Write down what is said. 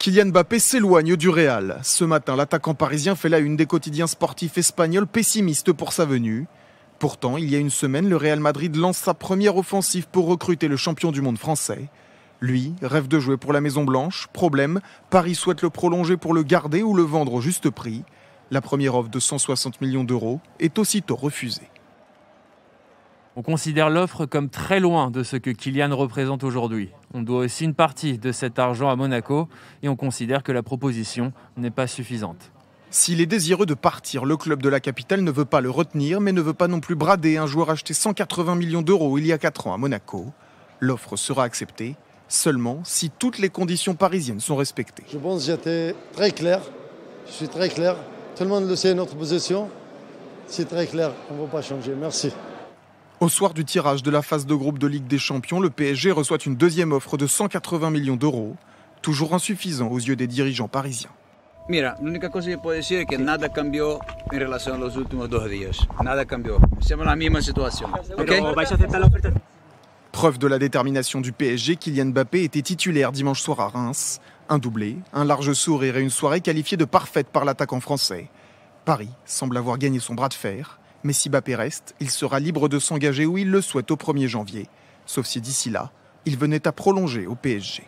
Kylian Mbappé s'éloigne du Real. Ce matin, l'attaquant parisien fait la une des quotidiens sportifs espagnols pessimistes pour sa venue. Pourtant, il y a une semaine, le Real Madrid lance sa première offensive pour recruter le champion du monde français. Lui rêve de jouer pour la Maison Blanche. Problème, Paris souhaite le prolonger pour le garder ou le vendre au juste prix. La première offre de 160 millions d'euros est aussitôt refusée. On considère l'offre comme très loin de ce que Kylian représente aujourd'hui. On doit aussi une partie de cet argent à Monaco et on considère que la proposition n'est pas suffisante. S'il est désireux de partir, le club de la capitale ne veut pas le retenir, mais ne veut pas non plus brader un joueur acheté 180 millions d'euros il y a 4 ans à Monaco. L'offre sera acceptée seulement si toutes les conditions parisiennes sont respectées. Je pense que j'étais très clair. Je suis très clair. Tout le monde le sait, notre position. C'est très clair. On ne va pas changer. Merci. Au soir du tirage de la phase de groupe de Ligue des Champions, le PSG reçoit une deuxième offre de 180 millions d'euros, toujours insuffisant aux yeux des dirigeants parisiens. Mira, l'unica cosa que puedo decir es que nada cambió en relación a los últimos 2 días. Nada cambió. Siamo la misma situación. ¿Okay? Preuve de la détermination du PSG, Kylian Mbappé était titulaire dimanche soir à Reims. Un doublé, un large sourire et une soirée qualifiée de parfaite par l'attaquant français. Paris semble avoir gagné son bras de fer. Mais si Mbappé reste, il sera libre de s'engager où il le souhaite au 1er janvier. Sauf si d'ici là, il venait à prolonger au PSG.